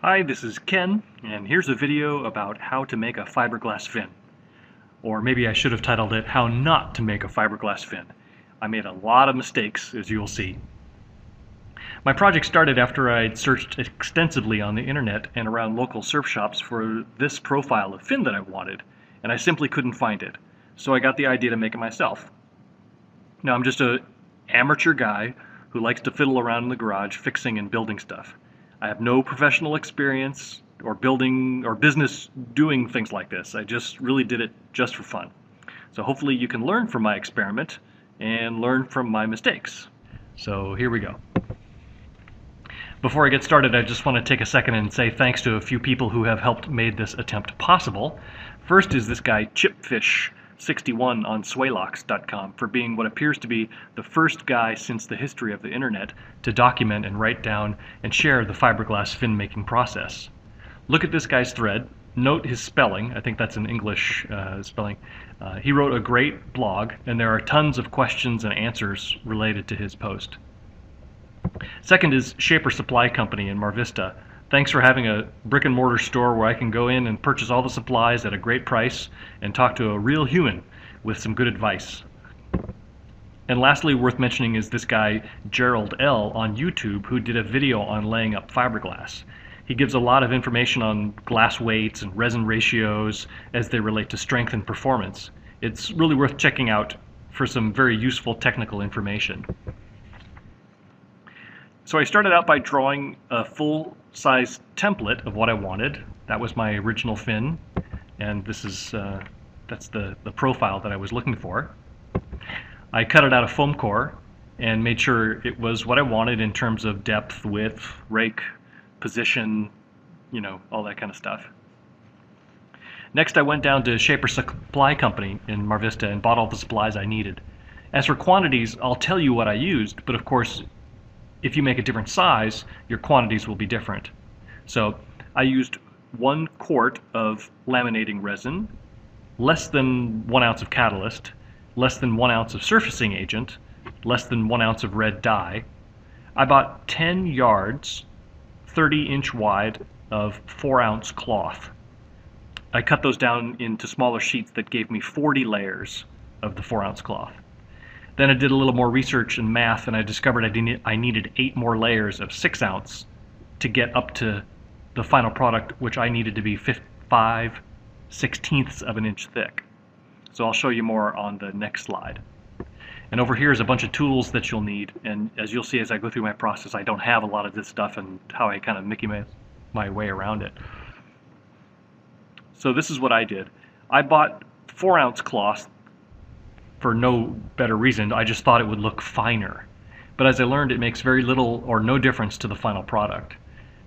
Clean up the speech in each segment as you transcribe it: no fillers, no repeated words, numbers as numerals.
Hi, this is Ken, and here's a video about how to make a fiberglass fin. Or maybe I should have titled it, How Not to Make a Fiberglass Fin. I made a lot of mistakes, as you'll see. My project started after I'd searched extensively on the internet and around local surf shops for this profile of fin that I wanted, and I simply couldn't find it. So I got the idea to make it myself. Now I'm just an amateur guy who likes to fiddle around in the garage fixing and building stuff. I have no professional experience or building or business doing things like this. I just really did it just for fun. So hopefully you can learn from my experiment and learn from my mistakes. So here we go. Before I get started, I just want to take a second and say thanks to a few people who have helped made this attempt possible. First is this guy Chipfish61 on swaylocks.com for being what appears to be the first guy since the history of the internet to document and write down and share the fiberglass fin making process. Look at this guy's thread, note his spelling, I think that's an English spelling. He wrote a great blog and there are tons of questions and answers related to his post. Second is Shaper Supply Company in Mar Vista. Thanks for having a brick and mortar store where I can go in and purchase all the supplies at a great price and talk to a real human with some good advice. And lastly, worth mentioning is this guy Gerald L. on YouTube who did a video on laying up fiberglass. He gives a lot of information on glass weights and resin ratios as they relate to strength and performance. It's really worth checking out for some very useful technical information. So I started out by drawing a full-size template of what I wanted. That was my original fin, and this is that's the profile that I was looking for. I cut it out of foam core and made sure it was what I wanted in terms of depth, width, rake, position, you know, all that kind of stuff. Next I went down to Shaper Supply Company in Mar Vista and bought all the supplies I needed. As for quantities, I'll tell you what I used, but of course if you make a different size, your quantities will be different. So I used 1 quart of laminating resin, less than 1 ounce of catalyst, less than 1 ounce of surfacing agent, less than 1 ounce of red dye. I bought 10 yards, 30-inch wide of 4-ounce cloth. I cut those down into smaller sheets that gave me 40 layers of the 4-ounce cloth. Then I did a little more research and math and I discovered I needed 8 more layers of 6-ounce to get up to the final product, which I needed to be 5/16 of an inch thick. So I'll show you more on the next slide. And over here is a bunch of tools that you'll need, and as you'll see as I go through my process, I don't have a lot of this stuff and how I kind of Mickey my way around it. So this is what I did. I bought 4-ounce cloth for no better reason. I just thought it would look finer. But as I learned, it makes very little or no difference to the final product.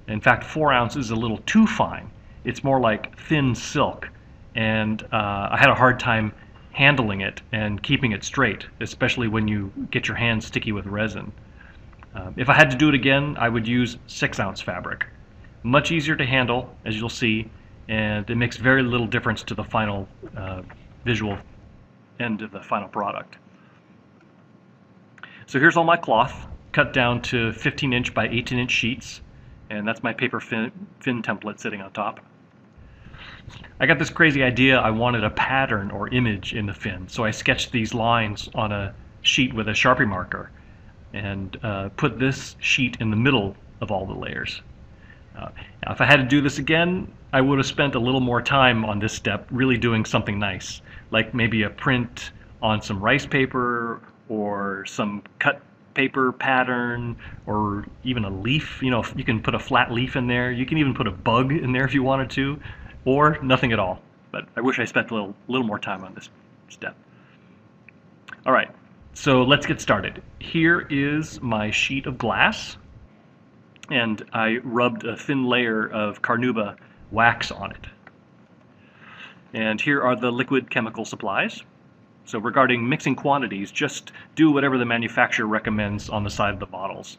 In fact, 4 ounce is a little too fine. It's more like thin silk, and I had a hard time handling it and keeping it straight, especially when you get your hands sticky with resin. If I had to do it again, I would use 6-ounce fabric. Much easier to handle, as you'll see, and it makes very little difference to the final visual end of the final product. So here's all my cloth cut down to 15-inch by 18-inch sheets, and that's my paper fin template sitting on top. I got this crazy idea. I wanted a pattern or image in the fin, so I sketched these lines on a sheet with a Sharpie marker and put this sheet in the middle of all the layers. Now if I had to do this again, I would have spent a little more time on this step, really doing something nice, like maybe a print on some rice paper or some cut paper pattern or even a leaf. You know, you can put a flat leaf in there. You can even put a bug in there if you wanted to, or nothing at all. But I wish I spent a little more time on this step. All right, so let's get started. Here is my sheet of glass, and I rubbed a thin layer of carnauba wax on it. And here are the liquid chemical supplies. So regarding mixing quantities, just do whatever the manufacturer recommends on the side of the bottles.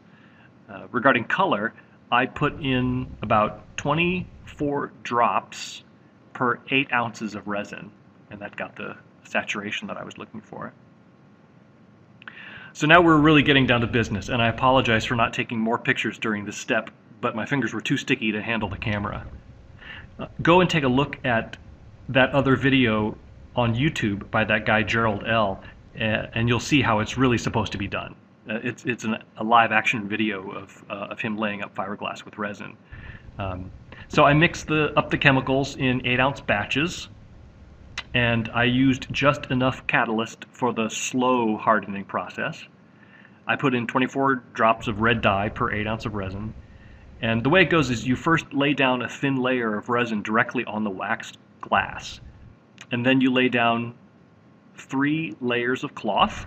Regarding color, I put in about 24 drops per 8 ounces of resin, and that got the saturation that I was looking for. So now we're really getting down to business, and I apologize for not taking more pictures during this step, but my fingers were too sticky to handle the camera. Go and take a look at that other video on YouTube by that guy Gerald L., and you'll see how it's really supposed to be done. It's a live action video of him laying up fiberglass with resin. So I mixed up the chemicals in 8-ounce batches, and I used just enough catalyst for the slow hardening process. I put in 24 drops of red dye per 8 ounce of resin. And the way it goes is you first lay down a thin layer of resin directly on the waxed glass. And then you lay down 3 layers of cloth,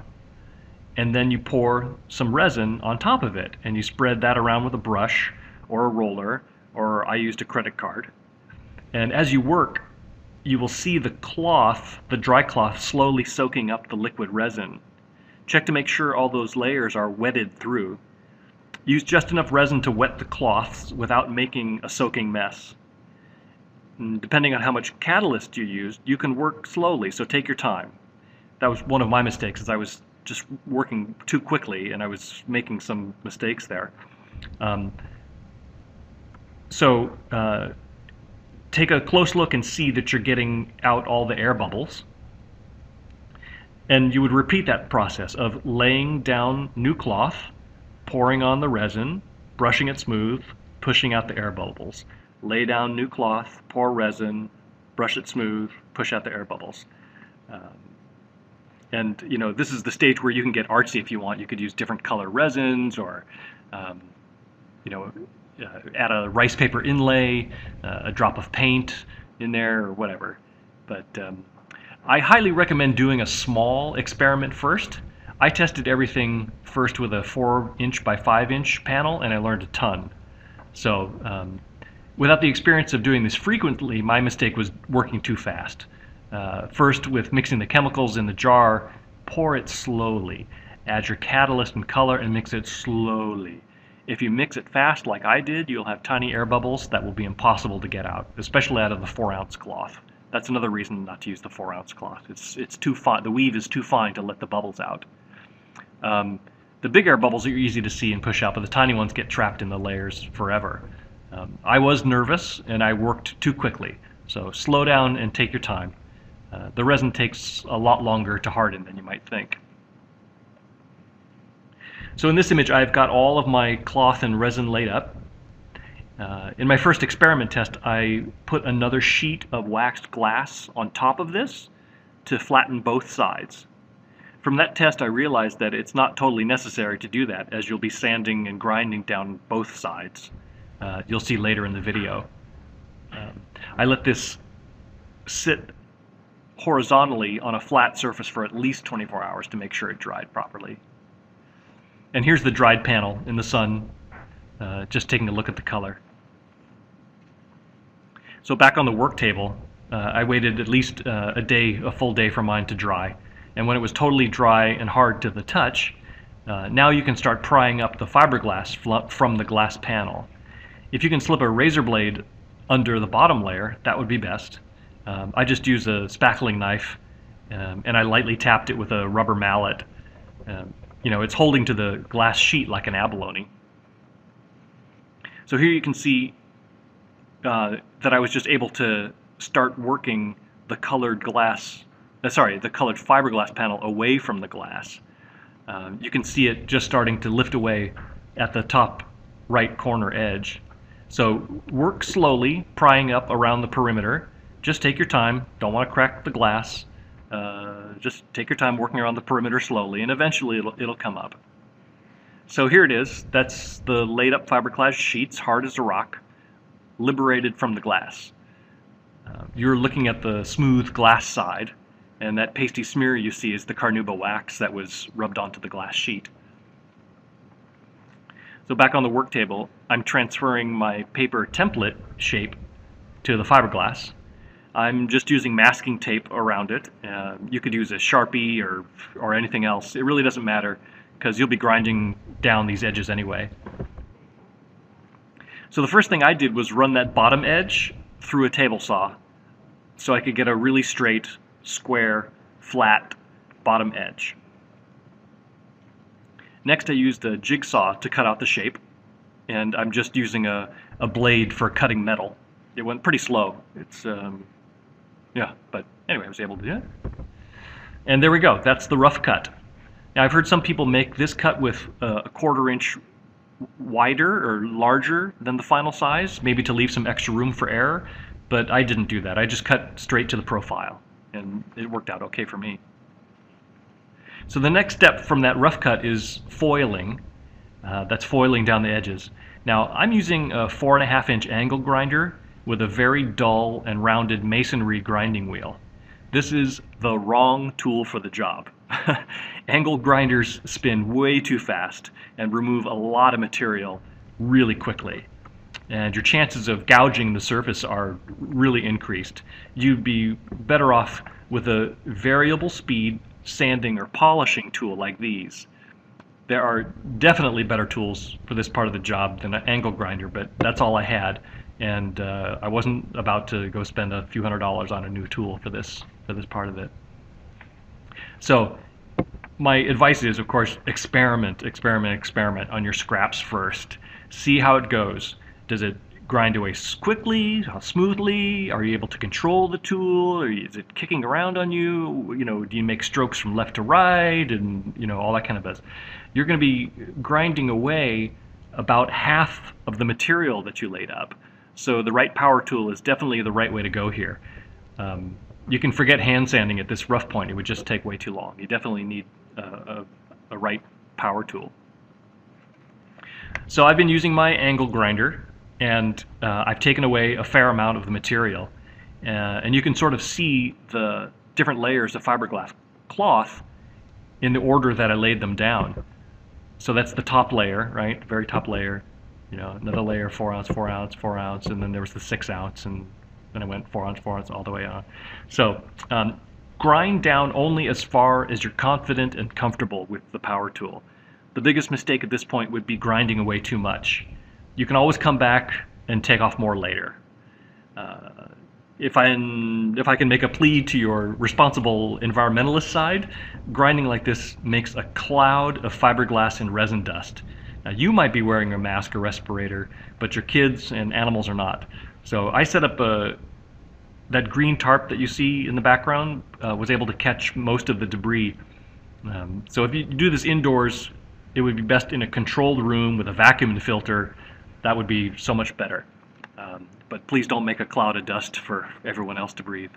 and then you pour some resin on top of it, and you spread that around with a brush or a roller, or I used a credit card. And as you work, you will see the cloth, the dry cloth, slowly soaking up the liquid resin. Check to make sure all those layers are wetted through. Use just enough resin to wet the cloths without making a soaking mess. And depending on how much catalyst you use, you can work slowly, so take your time. That was one of my mistakes, is I was just working too quickly and I was making some mistakes there. Take a close look and see that you're getting out all the air bubbles. And you would repeat that process of laying down new cloth, pouring on the resin, brushing it smooth, pushing out the air bubbles. Lay down new cloth, pour resin, brush it smooth, push out the air bubbles. And you know, this is the stage where you can get artsy if you want. You could use different color resins, or you know, add a rice paper inlay, a drop of paint in there, or whatever. But I highly recommend doing a small experiment first. I tested everything first with a 4-inch by 5-inch panel, and I learned a ton. So without the experience of doing this frequently, my mistake was working too fast. First, with mixing the chemicals in the jar, pour it slowly. Add your catalyst and color and mix it slowly. If you mix it fast like I did, you'll have tiny air bubbles that will be impossible to get out, especially out of the 4-ounce cloth. That's another reason not to use the 4-ounce cloth. It's too fine. The weave is too fine to let the bubbles out. The big air bubbles are easy to see and push out, but the tiny ones get trapped in the layers forever. I was nervous and I worked too quickly, so slow down and take your time. The resin takes a lot longer to harden than you might think. So in this image, I've got all of my cloth and resin laid up. In my first experiment test, I put another sheet of waxed glass on top of this to flatten both sides. From that test, I realized that it's not totally necessary to do that, as you'll be sanding and grinding down both sides. You'll see later in the video. I let this sit horizontally on a flat surface for at least 24 hours to make sure it dried properly. And here's the dried panel in the sun, just taking a look at the color. So back on the work table, I waited at least a full day for mine to dry. And when it was totally dry and hard to the touch, now you can start prying up the fiberglass from the glass panel. If you can slip a razor blade under the bottom layer, that would be best. I just used a spackling knife, and I lightly tapped it with a rubber mallet. You know, it's holding to the glass sheet like an abalone. So here you can see that I was just able to start working the colored glass, the colored fiberglass panel away from the glass. You can see it just starting to lift away at the top right corner edge. So work slowly, prying up around the perimeter. Just take your time. Don't want to crack the glass. Just take your time working around the perimeter slowly, and eventually it'll come up. So here it is. That's the laid up fiberglass sheets, hard as a rock, liberated from the glass. You're looking at the smooth glass side, and that pasty smear you see is the carnauba wax that was rubbed onto the glass sheet. So back on the work table, I'm transferring my paper template shape to the fiberglass. I'm just using masking tape around it. You could use a sharpie or anything else. It really doesn't matter, because you'll be grinding down these edges anyway. So the first thing I did was run that bottom edge through a table saw so I could get a really straight, square, flat bottom edge. Next, I used a jigsaw to cut out the shape, and I'm just using a blade for cutting metal. It went pretty slow. It's yeah, but anyway, I was able to do it. And there we go. That's the rough cut. Now, I've heard some people make this cut with a 1/4 inch wider or larger than the final size, maybe to leave some extra room for error, but I didn't do that. I just cut straight to the profile, and it worked out okay for me. So the next step from that rough cut is foiling. That's foiling down the edges. Now, I'm using a 4.5 inch angle grinder with a very dull and rounded masonry grinding wheel. This is the wrong tool for the job. Angle grinders spin way too fast and remove a lot of material really quickly. And your chances of gouging the surface are really increased. You'd be better off with a variable speed sanding or polishing tool like these. There are definitely better tools for this part of the job than an angle grinder, but that's all I had, and I wasn't about to go spend a few $100s on a new tool for this part of it. So my advice is, of course, experiment on your scraps first. See how it goes. Does it grind away quickly, smoothly? Are you able to control the tool? Or is it kicking around on you? You know, do you make strokes from left to right, and you know, all that kind of buzz? You're going to be grinding away about half of the material that you laid up. So the right power tool is definitely the right way to go here. You can forget hand sanding at this rough point. It would just take way too long. You definitely need a right power tool. So I've been using my angle grinder, and I've taken away a fair amount of the material. And you can sort of see the different layers of fiberglass cloth in the order that I laid them down. So that's the top layer, right? Very top layer. You know, another layer, 4 ounce, 4 ounce, 4 ounce, and then there was the 6 ounce, and then I went 4 ounce all the way on. So grind down only as far as you're confident and comfortable with the power tool. The biggest mistake at this point would be grinding away too much. You can always come back and take off more later. If I can make a plea to your responsible environmentalist side, grinding like this makes a cloud of fiberglass and resin dust. Now, you might be wearing a mask or respirator, but your kids and animals are not. So I set up that green tarp that you see in the background was able to catch most of the debris. So if you do this indoors, it would be best in a controlled room with a vacuum filter. That would be so much better. But please don't make a cloud of dust for everyone else to breathe.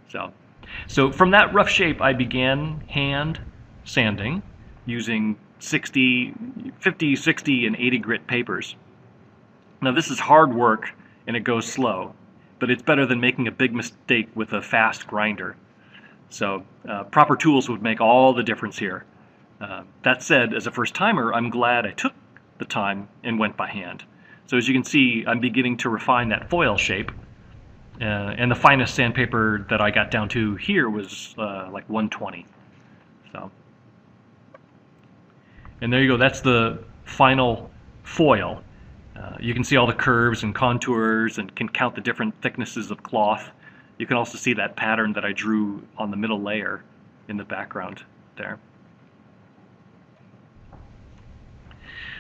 So from that rough shape, I began hand sanding using 50, 60, and 80 grit papers. Now this is hard work and it goes slow, but it's better than making a big mistake with a fast grinder. So proper tools would make all the difference here. That said, as a first-timer, I'm glad I took the time and went by hand. So as you can see, I'm beginning to refine that foil shape. And the finest sandpaper that I got down to here was like 120. So, and there you go, that's the final foil. You can see all the curves and contours and can count the different thicknesses of cloth. You can also see that pattern that I drew on the middle layer in the background there.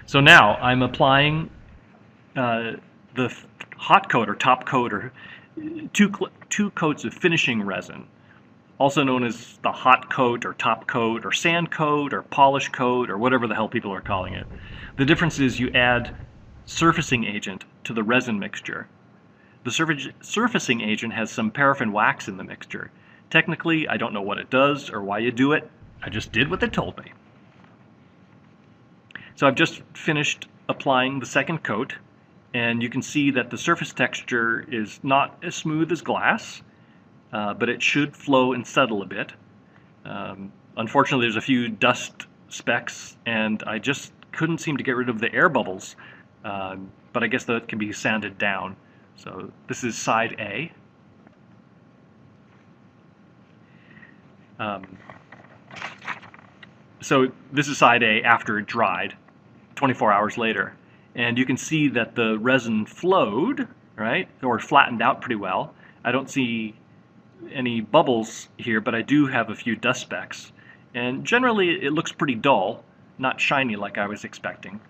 So now I'm applying the hot coat or top coat, or two coats of finishing resin, also known as the hot coat or top coat or sand coat or polish coat or whatever the hell people are calling it. The difference is you add surfacing agent to the resin mixture. The surfacing agent has some paraffin wax in the mixture. Technically, I don't know what it does or why you do it. I just did what they told me. So I've just finished applying the second coat, and you can see that the surface texture is not as smooth as glass, but it should flow and settle a bit. Unfortunately, there's a few dust specks, and I just couldn't seem to get rid of the air bubbles, but I guess that can be sanded down. So this is side A. So this is side A after it dried, 24 hours later. And you can see that the resin flowed, right, or flattened out pretty well. I don't see any bubbles here, but I do have a few dust specks. And generally it looks pretty dull, not shiny like I was expecting.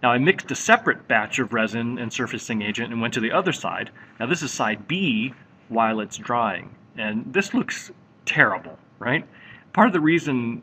Now I mixed a separate batch of resin and surfacing agent and went to the other side. Now this is side B while it's drying. And this looks terrible, right? Part of the reason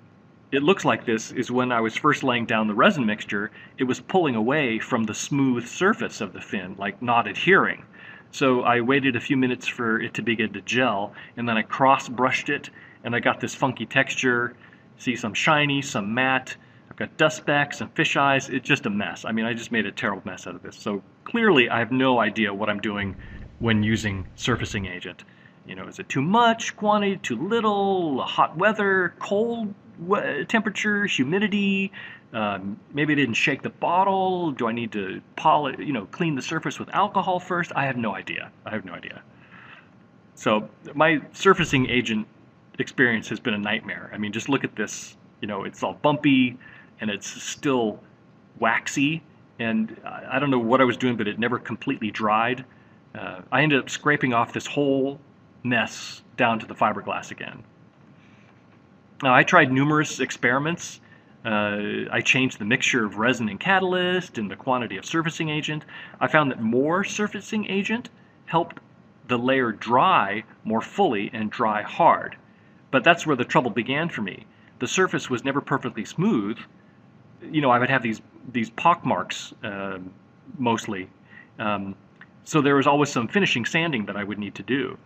it looks like this is when I was first laying down the resin mixture, it was pulling away from the smooth surface of the fin, like not adhering. So I waited a few minutes for it to begin to gel, and then I cross-brushed it, and I got this funky texture. See, some shiny, some matte. I've got dust specks and fish eyes. It's just a mess. I mean, I just made a terrible mess out of this. So clearly, I have no idea what I'm doing when using surfacing agent. You know, is it too much quantity, too little, hot weather, cold temperature, humidity? Maybe I didn't shake the bottle. Do I need to polish, clean the surface with alcohol first? I have no idea. I have no idea. So my surfacing agent experience has been a nightmare. I mean, just look at this. You know, it's all bumpy and it's still waxy. And I don't know what I was doing, but it never completely dried. I ended up scraping off this whole mess down to the fiberglass again. Now, I tried numerous experiments. I changed the mixture of resin and catalyst and the quantity of surfacing agent. I found that more surfacing agent helped the layer dry more fully and dry hard. But that's where the trouble began for me. The surface was never perfectly smooth. You know, I would have these pock marks mostly. So there was always some finishing sanding that I would need to do.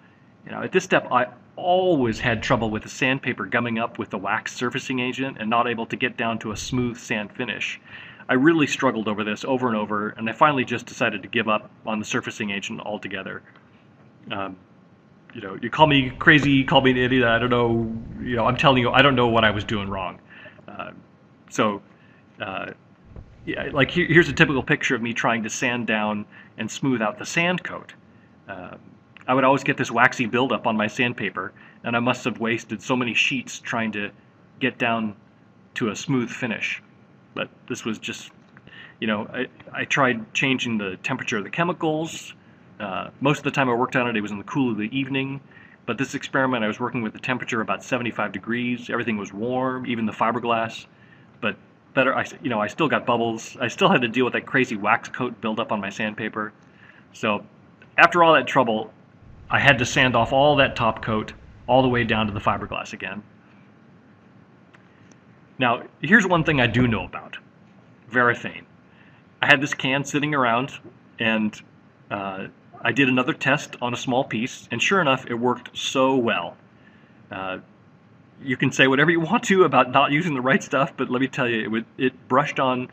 You know, at this step, I always had trouble with the sandpaper gumming up with the wax surfacing agent and not able to get down to a smooth sand finish. I really struggled over this over and over, and I finally just decided to give up on the surfacing agent altogether. You know, you call me crazy, call me an idiot, I don't know, I'm telling you, I don't know what I was doing wrong. Yeah, like here's a typical picture of me trying to sand down and smooth out the sand coat. I would always get this waxy buildup on my sandpaper, and I must have wasted so many sheets trying to get down to a smooth finish. But this was just, I tried changing the temperature of the chemicals. Most of the time I worked on it, it was in the cool of the evening. But this experiment, I was working with the temperature about 75 degrees. Everything was warm, even the fiberglass. But better, I still got bubbles. I still had to deal with that crazy wax coat buildup on my sandpaper. So after all that trouble, I had to sand off all that top coat all the way down to the fiberglass again. Now, here's one thing I do know about Varathane. I had this can sitting around, and I did another test on a small piece, and sure enough, it worked so well. You can say whatever you want to about not using the right stuff, but let me tell you, it brushed on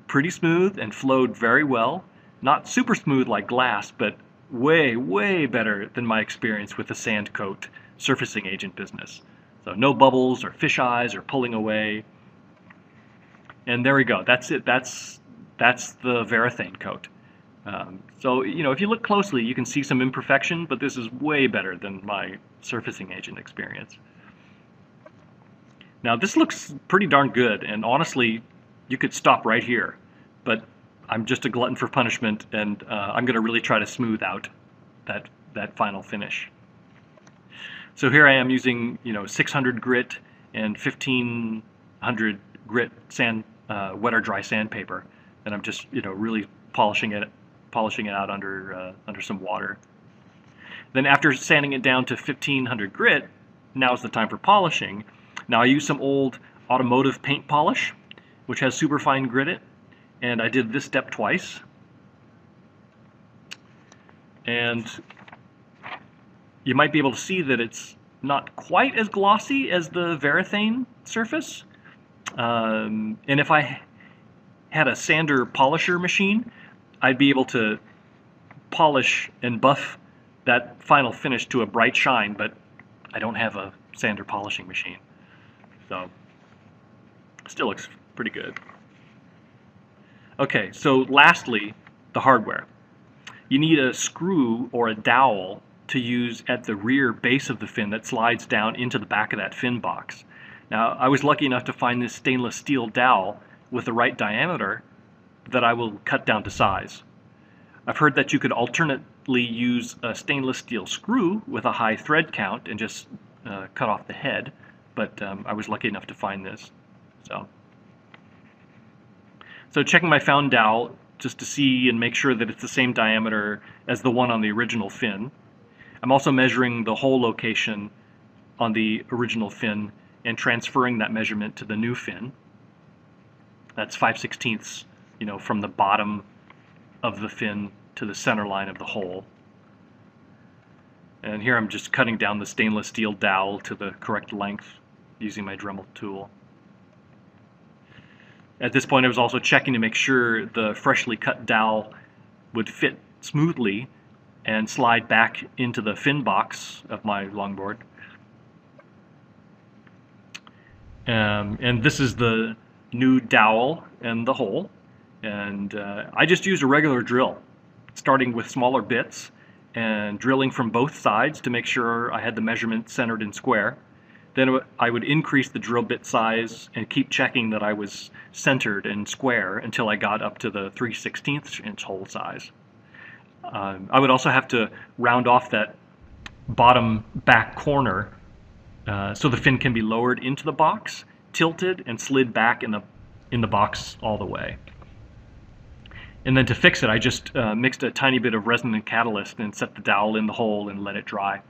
pretty smooth and flowed very well. Not super smooth like glass, but way, way better than my experience with the sand coat surfacing agent business. So no bubbles or fish eyes or pulling away. And there we go. That's it. That's the Varathane coat. So, if you look closely, you can see some imperfection, but this is way better than my surfacing agent experience. Now, this looks pretty darn good, and honestly, you could stop right here. But I'm just a glutton for punishment, and I'm going to really try to smooth out that final finish. So here I am using 600 grit and 1500 grit sand, wet or dry sandpaper, and I'm just really polishing it out under some water. Then after sanding it down to 1500 grit, now's the time for polishing. Now I use some old automotive paint polish, which has superfine grit, and I did this step twice. And you might be able to see that it's not quite as glossy as the Varathane surface. And if I had a sander polisher machine, I'd be able to polish and buff that final finish to a bright shine, but I don't have a sander polishing machine. So, still looks pretty good. Okay, so lastly, the hardware. You need a screw or a dowel to use at the rear base of the fin that slides down into the back of that fin box. Now, I was lucky enough to find this stainless steel dowel with the right diameter that I will cut down to size. I've heard that you could alternately use a stainless steel screw with a high thread count and just cut off the head, but I was lucky enough to find this. So checking my found dowel just to see and make sure that it's the same diameter as the one on the original fin. I'm also measuring the hole location on the original fin and transferring that measurement to the new fin. That's 5/16, from the bottom of the fin to the center line of the hole. And here I'm just cutting down the stainless steel dowel to the correct length using my Dremel tool. At this point I was also checking to make sure the freshly cut dowel would fit smoothly and slide back into the fin box of my longboard. And this is the new dowel and the hole. And I just used a regular drill, starting with smaller bits and drilling from both sides to make sure I had the measurement centered and square. Then I would increase the drill bit size and keep checking that I was centered and square until I got up to the 3/16 inch hole size. I would also have to round off that bottom back corner so the fin can be lowered into the box, tilted, and slid back in the box all the way. And then to fix it, I just mixed a tiny bit of resin and catalyst and set the dowel in the hole and let it dry.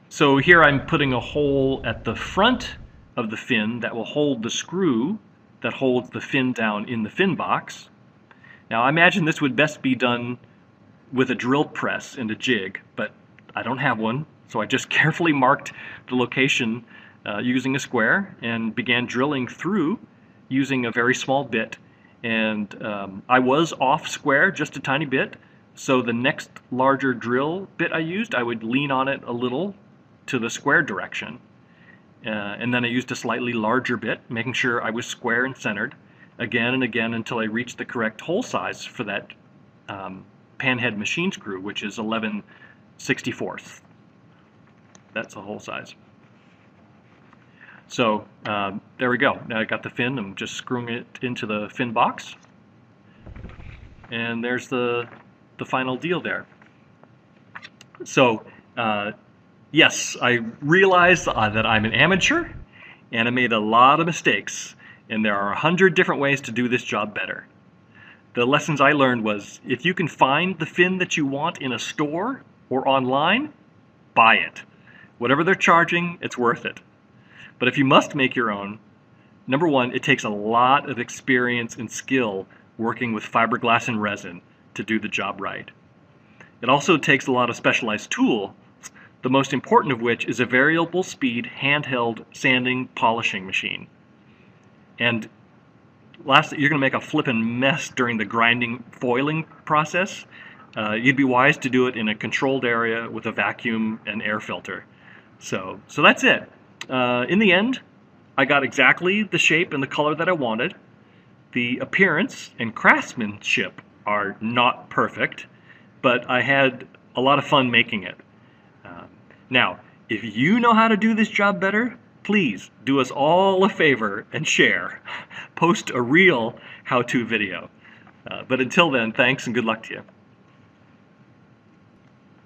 So here I'm putting a hole at the front of the fin that will hold the screw that holds the fin down in the fin box. Now I imagine this would best be done with a drill press and a jig, but I don't have one, so I just carefully marked the location using a square and began drilling through using a very small bit. And I was off square just a tiny bit, so the next larger drill bit I used, I would lean on it a little to the square direction. And then I used a slightly larger bit, making sure I was square and centered, again and again until I reached the correct hole size for that panhead machine screw, which is 11/64. That's the hole size. So there we go. Now I got the fin. I'm just screwing it into the fin box, and there's the final deal there. So yes, I realize that I'm an amateur, and I made a lot of mistakes, and there are 100 different ways to do this job better. The lessons I learned was, if you can find the fin that you want in a store or online, buy it. Whatever they're charging, it's worth it. But if you must make your own, number one, it takes a lot of experience and skill working with fiberglass and resin to do the job right. It also takes a lot of specialized tools, the most important of which is a variable speed handheld sanding polishing machine. And lastly, you're going to make a flippin' mess during the grinding foiling process. You'd be wise to do it in a controlled area with a vacuum and air filter. So that's it. In the end, I got exactly the shape and the color that I wanted. The appearance and craftsmanship are not perfect, but I had a lot of fun making it. Now, if you know how to do this job better, please do us all a favor and share. Post a real how-to video. But until then, thanks and good luck to you.